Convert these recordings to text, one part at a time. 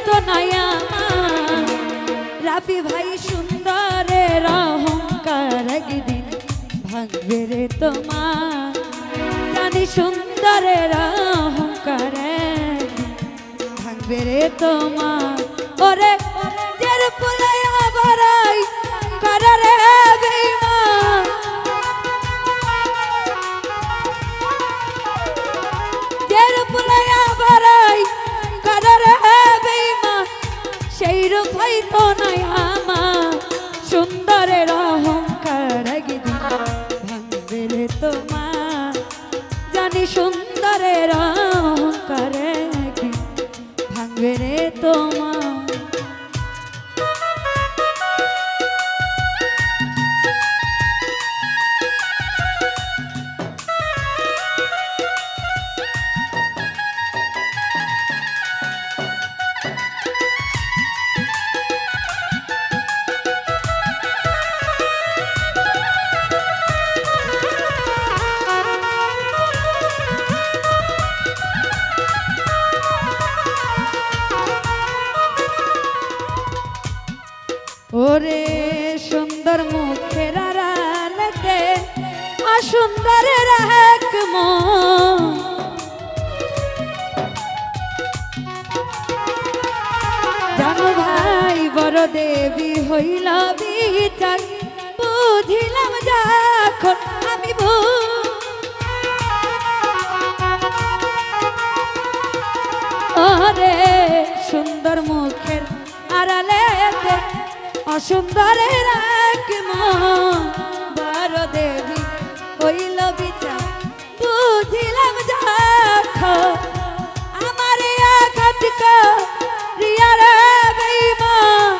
তো নাই আমার রাফি ভাই সুন্দরের অহংকার একদিন ভাঙবে রে তোমার জানি সুন্দরের অহংকার ভাঙবে রে তোমার ওরে জের পুলাইয়া বাড়াই করে রে বেঈমান জের পুলাইয়া বাড়াই করে রে বেঈমান সেই রূপ হয়তো নাই আমার সুন্দরের অহংকার একদিন ভাঙবে রে তোমার জানি সুন্দরের অহংকার একদিন ভাঙবে রে তোমার ওরে সুন্দর মুখের আড়ালেতে অসুন্দরের এক মন জানো ভাই বড় দেবী হইল বিচার বুঝিলাম যখন আমি ওরে সুন্দর মুখের আড়ালেতে অসুন্দরের এক মন বড় দেবী হইল বিচার বুঝিলাম যখন আমার আঘাত করিয়া রে বেঈমান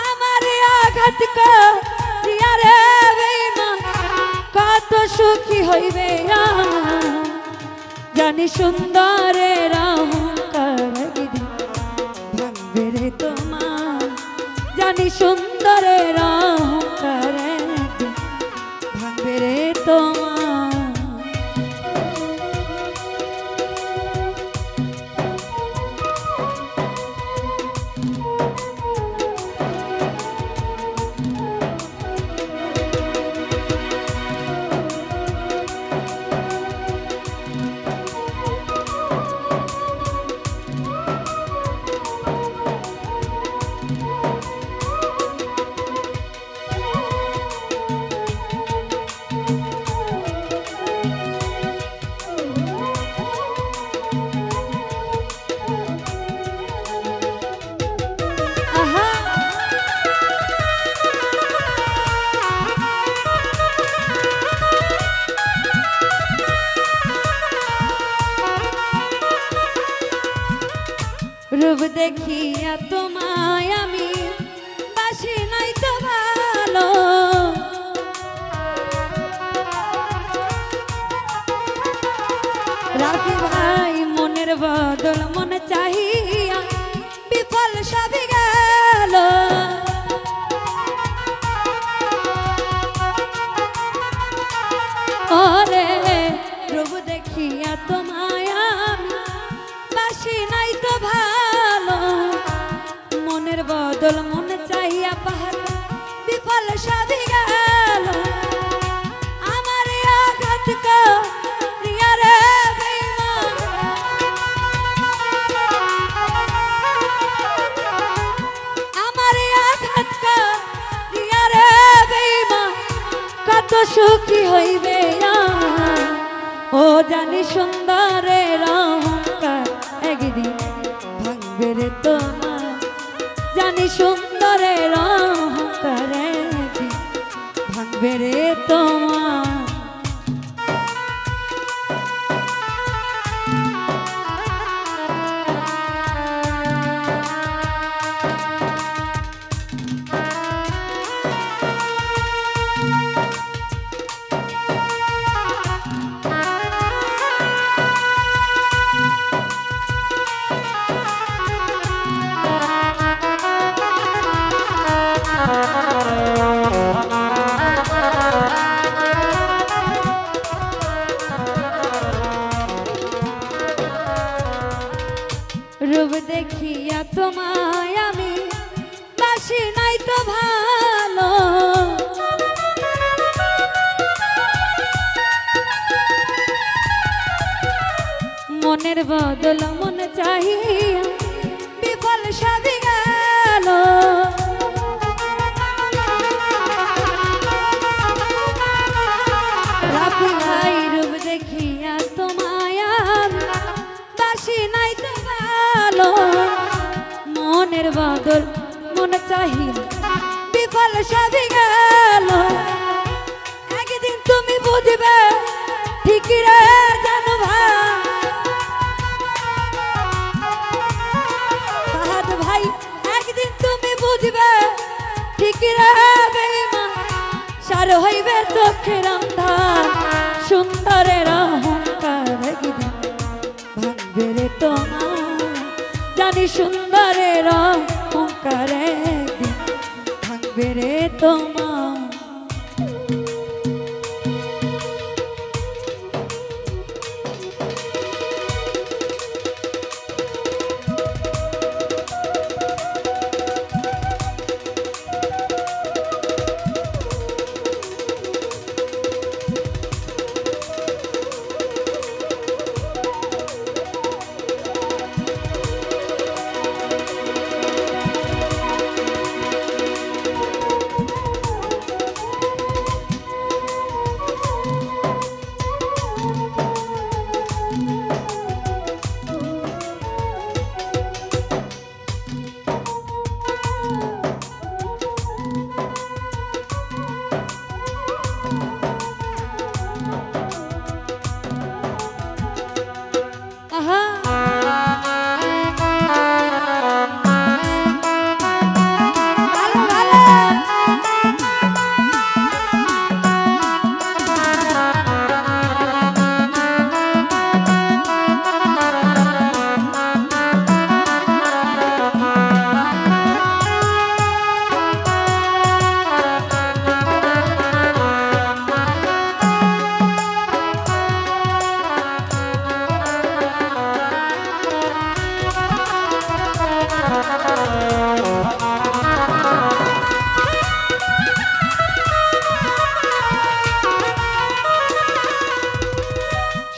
আমার আঘাত করিয়া রে বেঈমান কত সুখী হইবে জানি সুন্দরের অহংকার একদিন ভাঙবে রে তোমার জানি সুন্দরের অহংকার একদিন ভাঙবে রে তোমার রূপ দেখিয়া তোমায় আমি বাসি নাই তো ভালো রাফি ভাই মনের বদল মন চাহিয়া বিফল সবই গেল ওরে রূপ দেখিয়া তোমায় আমি বাসি নাই তো ভালো মনের বদল মন চাইয়া পাহাড় বিফল সবই গেল আমার আঘাত করিয়া রে বেঈমান আমার আঘাত করিয়া রে বেঈমান কত সুখী হইবে ও জানি সুন্দরের অহংকার একদিন ভাঙবে রে তোমার জানি সুন্দরের অহংকার একদিন ভাঙবে রে তোমার রূপ দেখিয়া তোমায় আমি বাসি নাই তো ভালো মনের বদল মন চাহিয়া বিফল সবই গেল রাফি ভাই রূপ দেখিয়া তোমায় আমি বাসি নাই তো ভালো মনের বদল মন চাহিয়া বিফল সবই গেল একদিন তুমি বুঝবে ঠিক রে জানো ভাই একদিন তুমি বুঝবে ঠিক রে বেঈমান সার হইবে চোখের অন্ধার সুন্দরের অহংকার একদিন ভাঙবে রে তোমার জানি সুন্দরের অহংকার একদিন ভাঙবে রে তোমার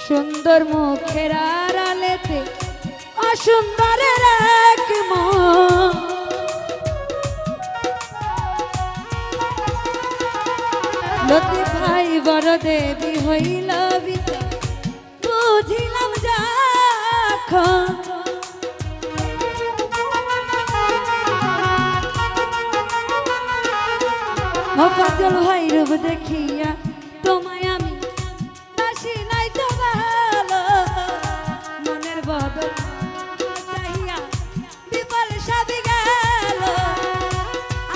সুন্দর মুখের আড়ালেতে অসুন্দরের এক মন লতিফ ভাই বড় দেবী হইল বিচার বুঝিলাম যখন মোফাজ্জল ভাই রূপ দেখিয়া তোমায় আমি বাসি নাই তো ভালো মনের বদল চাহিয়া বিফল সবই গেল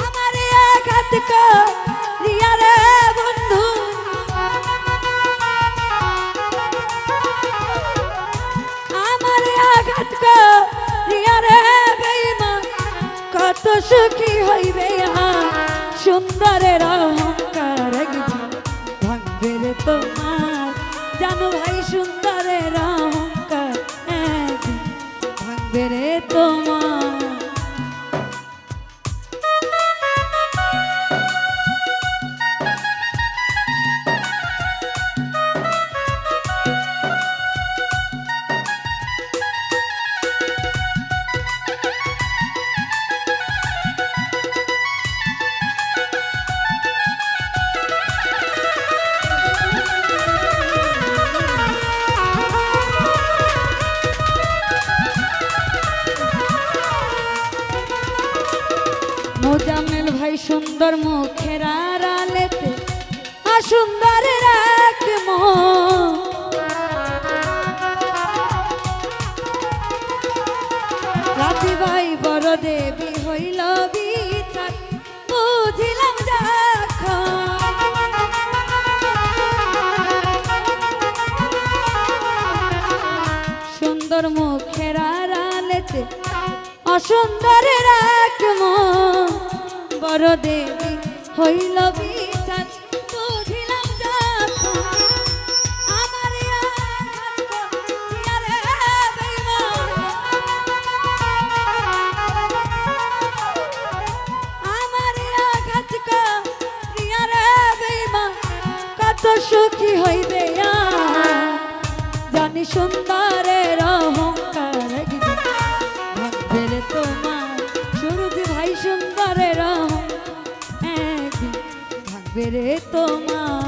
আমার আঘাত করিয়া রে বন্ধু আমার আঘাত করিয়া রে বেঈমান কত সুখী হইবে সুন্দরের অহংকার একদিন ভাঙবে রে তোমার জানো ভাই সুন্দরের অহংকার একদিন ভাঙবে রে তোমার মোজাম্মেল ভাই সুন্দর মুখের আড়ালেতে অসুন্দরের এক মন রাফি ভাই বড় দেবী হইল বিচার বুঝিলাম যখন সুন্দর মুখের আড়ালেতে অসুন্দরের এক মন বড় দেবী হইল বিচার বুঝিলাম যখন আমার আঘাত করিয়া রে বেঈমান হইবে জানি সুন্দরের অহংকার একদিন ভাঙবে রে তোমার সুরজি ভাই সুন্দরের একদিন ভাঙবে রে তোমার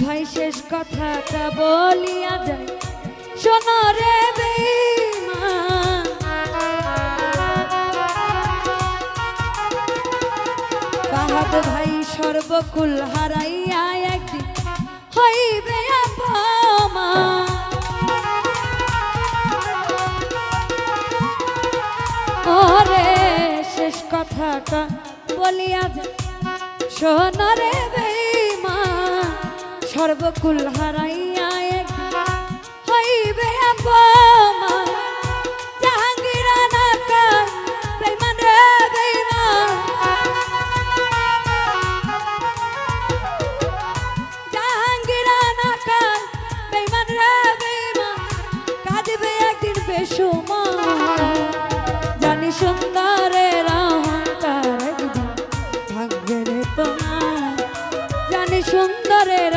ভাই শেষ কথাটা বলিয়া যায় শোনো রে বেঈমান ফাহাদ ভাই সর্বকুল হারাইয়া একদিন হইবে অপমান ওরে শেষ কথাটা বলিয়া যায় শোনো রে বেঈমান সর্বকুল হারাইয়া হইবে অপমান জাহাঙ্গীর আনাকার বেঈমান রে বেঈমান জাহাঙ্গীর আনাকার বেঈমান রে বেঈমান কাঁদবে একদিন বেসুমার জানি সুন্দরের অহংকার একদিন ভাঙবে রে তোমার জানি সুন্দরের